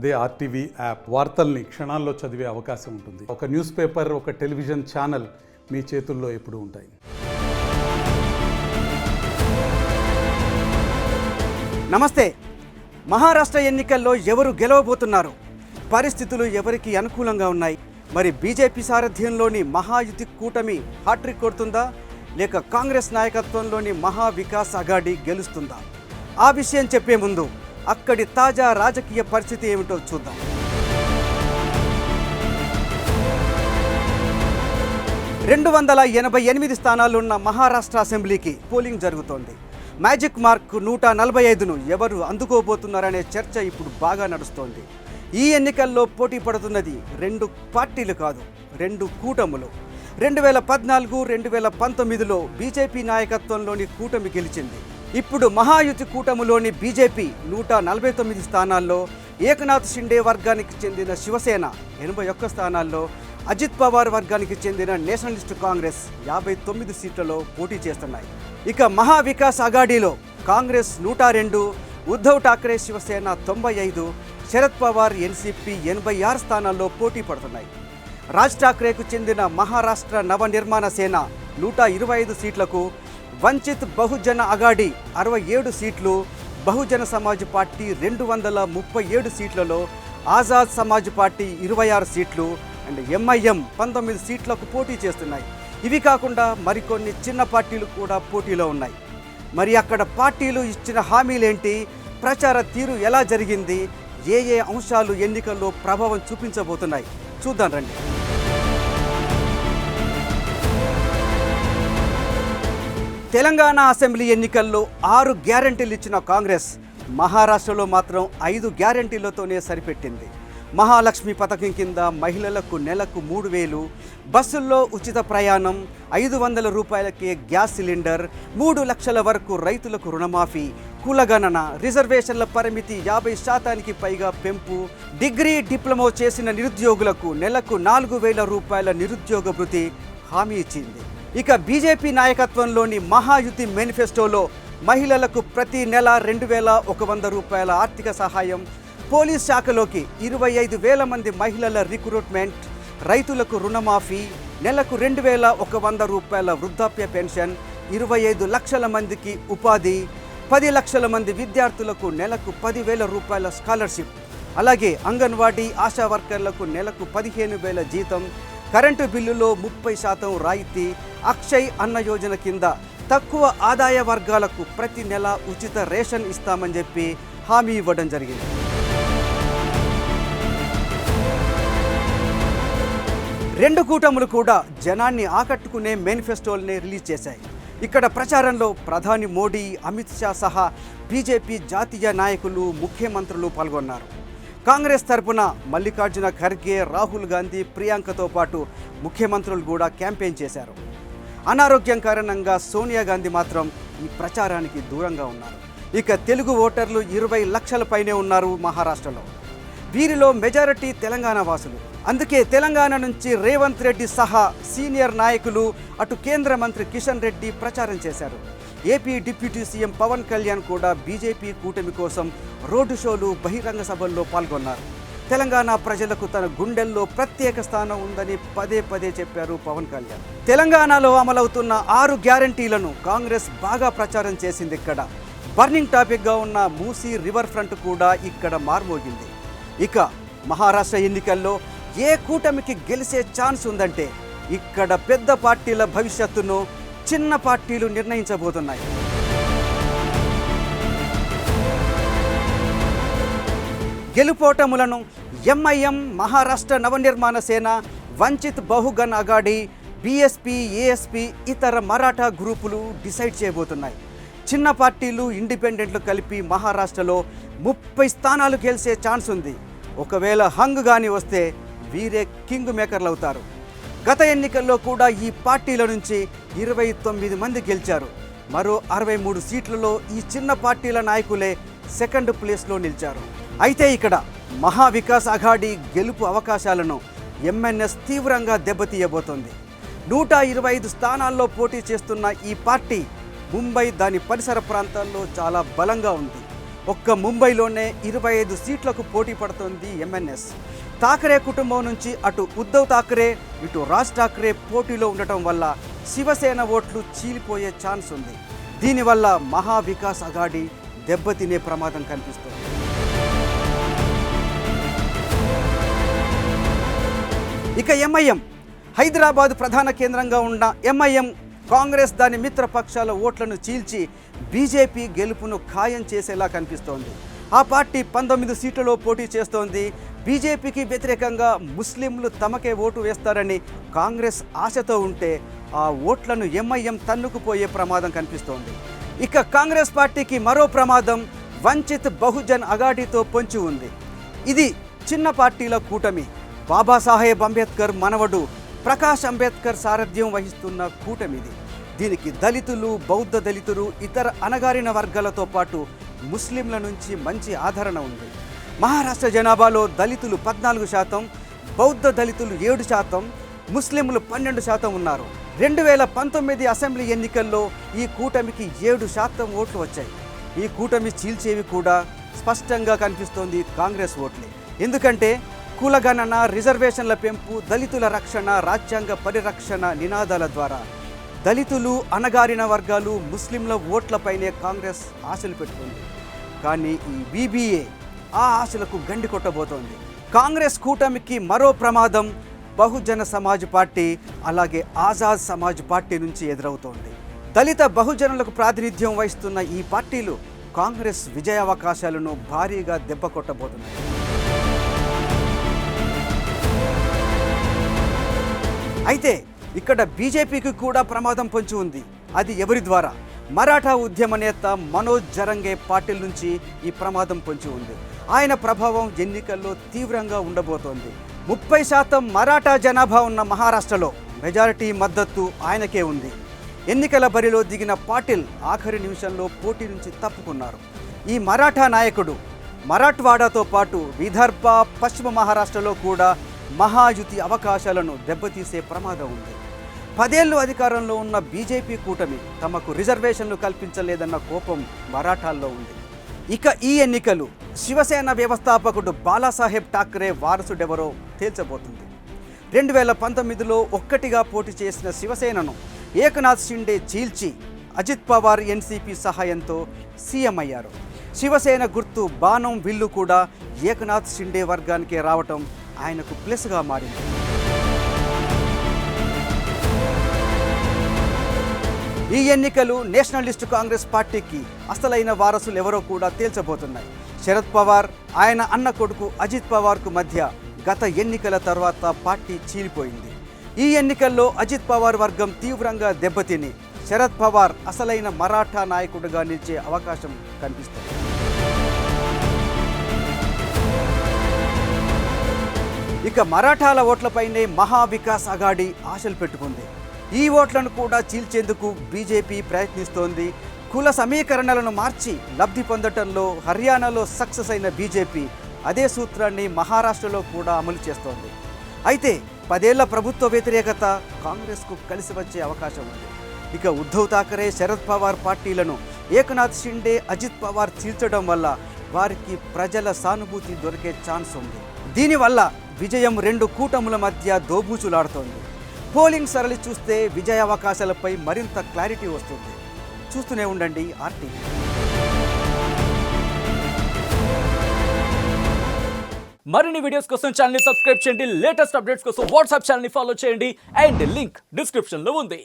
అదే RTV app వార్తల్ని క్షణాల్లో చదివే అవకాశం ఉంటుంది. ఒక న్యూస్ పేపర్, ఒక టెలివిజన్ ఛానల్ మీ చేతుల్లో ఎప్పుడూ ఉంటాయి. నమస్తే. మహారాష్ట్ర ఎన్నికల్లో ఎవరు గెలవబోతున్నారు? పరిస్థితులు ఎవరికి అనుకూలంగా ఉన్నాయి? మరి బీజేపీ సారథ్యంలోని మహాయుతి కూటమి హ్యాట్రిక్ కొడుతుందా, లేక కాంగ్రెస్ నాయకత్వంలోని మహావికాస్ అఘాడీ గెలుస్తుందా? ఆ విషయం చెప్పే ముందు అక్కడి తాజా రాజకీయ పరిస్థితి ఏమిటో చూద్దాం. రెండు 288 స్థానాలున్న మహారాష్ట్ర అసెంబ్లీకి పోలింగ్ జరుగుతోంది. మ్యాజిక్ మార్క్ 145ను ఎవరు అందుకోబోతున్నారనే చర్చ ఇప్పుడు బాగా నడుస్తోంది. ఈ ఎన్నికల్లో పోటీ పడుతున్నది 2 పార్టీలు కాదు, 2 కూటములు. 2014, 2019లో బీజేపీ నాయకత్వంలోని కూటమి గెలిచింది. ఇప్పుడు మహాయుతి కూటమిలోని బీజేపీ 149 స్థానాల్లో, ఏకనాథ్ షిండే వర్గానికి చెందిన శివసేన 81 స్థానాల్లో, అజిత్ పవార్ వర్గానికి చెందిన నేషనలిస్ట్ కాంగ్రెస్ 59 సీట్లలో పోటీ చేస్తున్నాయి. ఇక మహావికాస్ అఘాడీలో కాంగ్రెస్ 102, ఉద్ధవ్ ఠాక్రే శివసేన 95, శరద్ పవార్ ఎన్సీపీ 86 స్థానాల్లో పోటీ పడుతున్నాయి. రాజ్ ఠాక్రేకు చెందిన మహారాష్ట్ర నవనిర్మాణ సేన 125 సీట్లకు, వంచిత్ బహుజన అఘాడీ 67 సీట్లు, బహుజన సమాజ్ పార్టీ 237 సీట్లలో, ఆజాద్ సమాజ్ పార్టీ 26 సీట్లు అండ్ ఎంఐఎం 19 సీట్లకు పోటీ చేస్తున్నాయి. ఇవి కాకుండా మరికొన్ని చిన్న పార్టీలు కూడా పోటీలో ఉన్నాయి. మరి అక్కడ పార్టీలు ఇచ్చిన హామీలేంటి, ప్రచార తీరు ఎలా జరిగింది, ఏ అంశాలు ఎన్నికల్లో ప్రభావం చూపించబోతున్నాయి చూద్దాం రండి. తెలంగాణ అసెంబ్లీ ఎన్నికల్లో 6 గ్యారంటీలు ఇచ్చిన కాంగ్రెస్ మహారాష్ట్రలో మాత్రం 5 గ్యారంటీలతోనే సరిపెట్టింది. మహాలక్ష్మి పథకం కింద మహిళలకు నెలకు 3,000, బస్సుల్లో ఉచిత ప్రయాణం, 500 రూపాయలకే గ్యాస్ సిలిండర్, 3 లక్షల వరకు రైతులకు రుణమాఫీ, కులగణన, రిజర్వేషన్ల పరిమితి 50% పైగా పెంపు, డిగ్రీ డిప్లొమా చేసిన నిరుద్యోగులకు నెలకు 4,000 రూపాయల నిరుద్యోగ భృతి హామీ ఇచ్చింది. ఇక బీజేపీ నాయకత్వంలోని మహాయుతి మేనిఫెస్టోలో మహిళలకు ప్రతి నెల 2,100 రూపాయల ఆర్థిక సహాయం, పోలీస్ శాఖలోకి 25,000 మంది మహిళల రిక్రూట్మెంట్, రైతులకు రుణమాఫీ, నెలకు 2,100 రూపాయల వృద్ధాప్య పెన్షన్, 25 లక్షల మందికి ఉపాధి, 10 లక్షల మంది విద్యార్థులకు నెలకు 10,000 రూపాయల స్కాలర్షిప్, అలాగే అంగన్వాడీ ఆశా వర్కర్లకు నెలకు 15,000 జీతం, కరెంటు బిల్లులో 30% రాయితీ, అక్షయ్ అన్న యోజన కింద తక్కువ ఆదాయ వర్గాలకు ప్రతి నెల ఉచిత రేషన్ ఇస్తామని చెప్పి హామీ ఇవ్వడం జరిగింది. రెండు కూటములు కూడా జనాన్ని ఆకట్టుకునే మేనిఫెస్టోల్ని రిలీజ్ చేశాయి. ఇక్కడ ప్రచారంలో ప్రధాని మోడీ, అమిత్ షా సహా బీజేపీ జాతీయ నాయకులు, ముఖ్యమంత్రులు పాల్గొన్నారు. కాంగ్రెస్ తరపున మల్లికార్జున ఖర్గే, రాహుల్ గాంధీ, ప్రియాంకతో పాటు ముఖ్యమంత్రులు కూడా క్యాంపెయిన్ చేశారు. అనారోగ్యం కారణంగా సోనియా గాంధీ మాత్రం ఈ ప్రచారానికి దూరంగా ఉన్నారు. ఇక తెలుగు ఓటర్లు 20 లక్షల పైనే ఉన్నారు మహారాష్ట్రలో. వీరిలో మెజారిటీ తెలంగాణ వాసులు. అందుకే తెలంగాణ నుంచి రేవంత్ రెడ్డి సహా సీనియర్ నాయకులు, అటు కేంద్ర మంత్రి కిషన్ రెడ్డి ప్రచారం చేశారు. AP deputy CM Pawan Kalyan కూడా బీజేపీ కూటమి కోసం రోడ్డు షోలు, బహిరంగ సభల్లో పాల్గొన్నారు. తెలంగాణ ప్రజలకు తన గుండెల్లో ప్రత్యేక స్థానం ఉందని పదే పదే చెప్పారు పవన్ కళ్యాణ్. తెలంగాణలో అమలవుతున్న 6 గ్యారంటీలను కాంగ్రెస్ బాగా ప్రచారం చేసింది. ఇక్కడ బర్నింగ్ టాపిక్గా ఉన్న మూసీ రివర్ ఫ్రంట్ కూడా ఇక్కడ మార్మోగింది. ఇక మహారాష్ట్ర ఎన్నికల్లో ఏ కూటమికి గెలిచే ఛాన్స్ ఉందంటే ఇక్కడ పెద్ద పార్టీల భవిష్యత్తును చిన్న పార్టీలు నిర్ణయించబోతున్నాయి. గెలుపోటములను ఎంఐఎం, మహారాష్ట్ర నవనిర్మాణ సేన, వంచిత్ బహుజన్ అఘాడీ, బీఎస్పీ, ఏఎస్పీ, ఇతర మరాఠా గ్రూపులు డిసైడ్ చేయబోతున్నాయి. చిన్న పార్టీలు, ఇండిపెండెంట్లు కలిపి మహారాష్ట్రలో 30 స్థానాలు గెలిచే ఛాన్స్ ఉంది. ఒకవేళ హంగ్ గాని వస్తే వీరే కింగ్ మేకర్లు అవుతారు. గత ఎన్నికల్లో కూడా ఈ పార్టీల నుంచి 29 మంది గెలిచారు. మరో 63 సీట్లలో ఈ చిన్న పార్టీల నాయకులే సెకండ్ ప్లేస్లో నిలిచారు. అయితే ఇక్కడ మహావికాస్ అఘాడీ గెలుపు అవకాశాలను ఎంఎన్ఎస్ తీవ్రంగా దెబ్బతీయబోతోంది. 125 స్థానాల్లో పోటీ చేస్తున్న ఈ పార్టీ ముంబై, దాని పరిసర ప్రాంతాల్లో చాలా బలంగా ఉంది. ఒక్క ముంబైలోనే 25 సీట్లకు పోటీ పడుతోంది ఎంఎన్ఎస్. ఠాకరే కుటుంబం నుంచి అటు ఉద్ధవ్ ఠాకరే ఇటు రాజ్ ఠాకరే పోటీలో ఉండటం వల్ల శివసేన ఓట్లు చీలిపోయే ఛాన్స్ ఉంది. దీనివల్ల మహా వికాస్ అఘాడీ దెబ్బతినే ప్రమాదం కనిపిస్తోంది. ఇక ఎంఐఎం, హైదరాబాద్ ప్రధాన కేంద్రంగా ఉన్న ఎంఐఎం కాంగ్రెస్ దాని మిత్రపక్షాల ఓట్లను చీల్చి బీజేపీ గెలుపును ఖాయం చేసేలా కనిపిస్తోంది. ఆ పార్టీ 19 సీట్లలో పోటీ చేస్తోంది. బీజేపీకి వ్యతిరేకంగా ముస్లింలు తమకే ఓటు వేస్తారని కాంగ్రెస్ ఆశతో ఉంటే ఆ ఓట్లను ఎంఐఎం తన్నుకుపోయే ప్రమాదం కనిపిస్తోంది. ఇక కాంగ్రెస్ పార్టీకి మరో ప్రమాదం వంచిత్ బహుజన్ అఘాడీతో పొంచి ఉంది. ఇది చిన్న పార్టీల కూటమి. బాబాసాహెబ్ అంబేద్కర్ మనవడు ప్రకాష్ అంబేద్కర్ సారథ్యం వహిస్తున్న కూటమిది. దీనికి దళితులు, బౌద్ధ దళితులు, ఇతర అణగారిన వర్గాలతో పాటు ముస్లింల నుంచి మంచి ఆదరణ ఉంది. మహారాష్ట్ర జనాభాలో దళితులు 14%, బౌద్ధ దళితులు 7%, ముస్లింలు 12% ఉన్నారు. 2019 అసెంబ్లీ ఎన్నికల్లో ఈ కూటమికి 7% ఓట్లు వచ్చాయి. ఈ కూటమి చీల్చేవి కూడా స్పష్టంగా కనిపిస్తోంది కాంగ్రెస్ ఓట్లే. ఎందుకంటే కులగణన, రిజర్వేషన్ల పెంపు, దళితుల రక్షణ, రాజ్యాంగ పరిరక్షణ నినాదాల ద్వారా దళితులు, అణగారిన వర్గాలు, ముస్లింల ఓట్లపైనే కాంగ్రెస్ ఆశలు పెట్టుకుంది. కానీ ఈ బీబీఏ ఆ ఆశలకు గండి కొట్టబోతోంది. కాంగ్రెస్ కూటమికి మరో ప్రమాదం బహుజన సమాజ్ పార్టీ, అలాగే ఆజాద్ సమాజ్ పార్టీ నుంచి ఎదురవుతోంది. దళిత బహుజనులకు ప్రాతినిధ్యం వహిస్తున్న ఈ పార్టీలు కాంగ్రెస్ విజయావకాశాలను భారీగా దెబ్బ కొట్టబోతున్నాయి. అయితే ఇక్కడ బీజేపీకి కూడా ప్రమాదం పొంచి ఉంది. అది ఎవరి ద్వారా? మరాఠా ఉద్యమ నేత మనోజ్ జరంగే పాటిల్ నుంచి ఈ ప్రమాదం పొంచి ఉంది. ఆయన ప్రభావం ఎన్నికల్లో తీవ్రంగా ఉండబోతోంది. 30% మరాఠా జనాభా ఉన్న మహారాష్ట్రలో మెజారిటీ మద్దతు ఆయనకే ఉంది. ఎన్నికల బరిలో దిగిన పాటిల్ ఆఖరి నిమిషంలో పోటీ నుంచి తప్పుకున్నారు. ఈ మరాఠా నాయకుడు మరాఠ్వాడాతో పాటు విదర్భ, పశ్చిమ మహారాష్ట్రలో కూడా మహాయుతి అవకాశాలను దెబ్బతీసే ప్రమాదం ఉంది. 10 ఏళ్ళు అధికారంలో ఉన్న బీజేపీ కూటమి తమకు రిజర్వేషన్లు కల్పించలేదన్న కోపం మరాఠాల్లో ఉంది. ఇక ఈ ఎన్నికలు శివసేన వ్యవస్థాపకుడు బాలాసాహెబ్ ఠాకరే వారసుడెవరో తేల్చబోతుంది. 2019లో ఒక్కటిగా పోటీ చేసిన శివసేనను ఏకనాథ్ షిండే చీల్చి అజిత్ పవార్ ఎన్సీపీ సహాయంతో సీఎం అయ్యారు. శివసేన గుర్తు బాణం, విల్లు కూడా ఏకనాథ్ షిండే వర్గానికే రావటం ఆయనకు ప్లస్గా మారింది. ఈ ఎన్నికలు నేషనలిస్ట్ కాంగ్రెస్ పార్టీకి అసలైన వారసులు ఎవరో కూడా తేల్చబోతున్నాయి. శరద్ పవార్, ఆయన అన్న కొడుకు అజిత్ పవార్కు మధ్య గత ఎన్నికల తర్వాత పార్టీ చీలిపోయింది. ఈ ఎన్నికల్లో అజిత్ పవార్ వర్గం తీవ్రంగా దెబ్బతిని శరద్ పవార్ అసలైన మరాఠా నాయకుడిగా నిలిచే అవకాశం కనిపిస్తుంది. ఇక మరాఠాల ఓట్లపైనే మహా వికాస్ అఘాడీ ఆశలు పెట్టుకుంది. ఈ ఓట్లను కూడా చీల్చేందుకు బీజేపీ ప్రయత్నిస్తోంది. కుల సమీకరణలను మార్చి లబ్ధి పొందటంలో హర్యానాలో సక్సెస్ అయిన బీజేపీ అదే సూత్రాన్ని మహారాష్ట్రలో కూడా అమలు చేస్తోంది. అయితే 10 ఏళ్ల ప్రభుత్వ వ్యతిరేకత కాంగ్రెస్కు కలిసి వచ్చే అవకాశం ఉంది. ఇక ఉద్ధవ్ ఠాకరే, శరద్ పవార్ పార్టీలను ఏకనాథ్ షిండే, అజిత్ పవార్ చీల్చడం వల్ల వారికి ప్రజల సానుభూతి దొరికే ఛాన్స్ ఉంది. దీనివల్ల విజయం 2 కూటముల మధ్య దోబూచులాడుతోంది. పోలింగ్ సరళి చూస్తే విజయావకాశాలపై మరింత క్లారిటీ వస్తుంది. చూస్తూనే ఉండండి ఆర్టీవీ. మరిన్ని వీడియోస్ కోసం ఛానల్ ని సబ్స్క్రైబ్ చేయండి. లేటెస్ట్ అప్డేట్స్ కోసం వాట్సాప్ ఛానల్ ని ఫాలో చేయండి. అండ్ లింక్ డిస్క్రిప్షన్ లో ఉంది.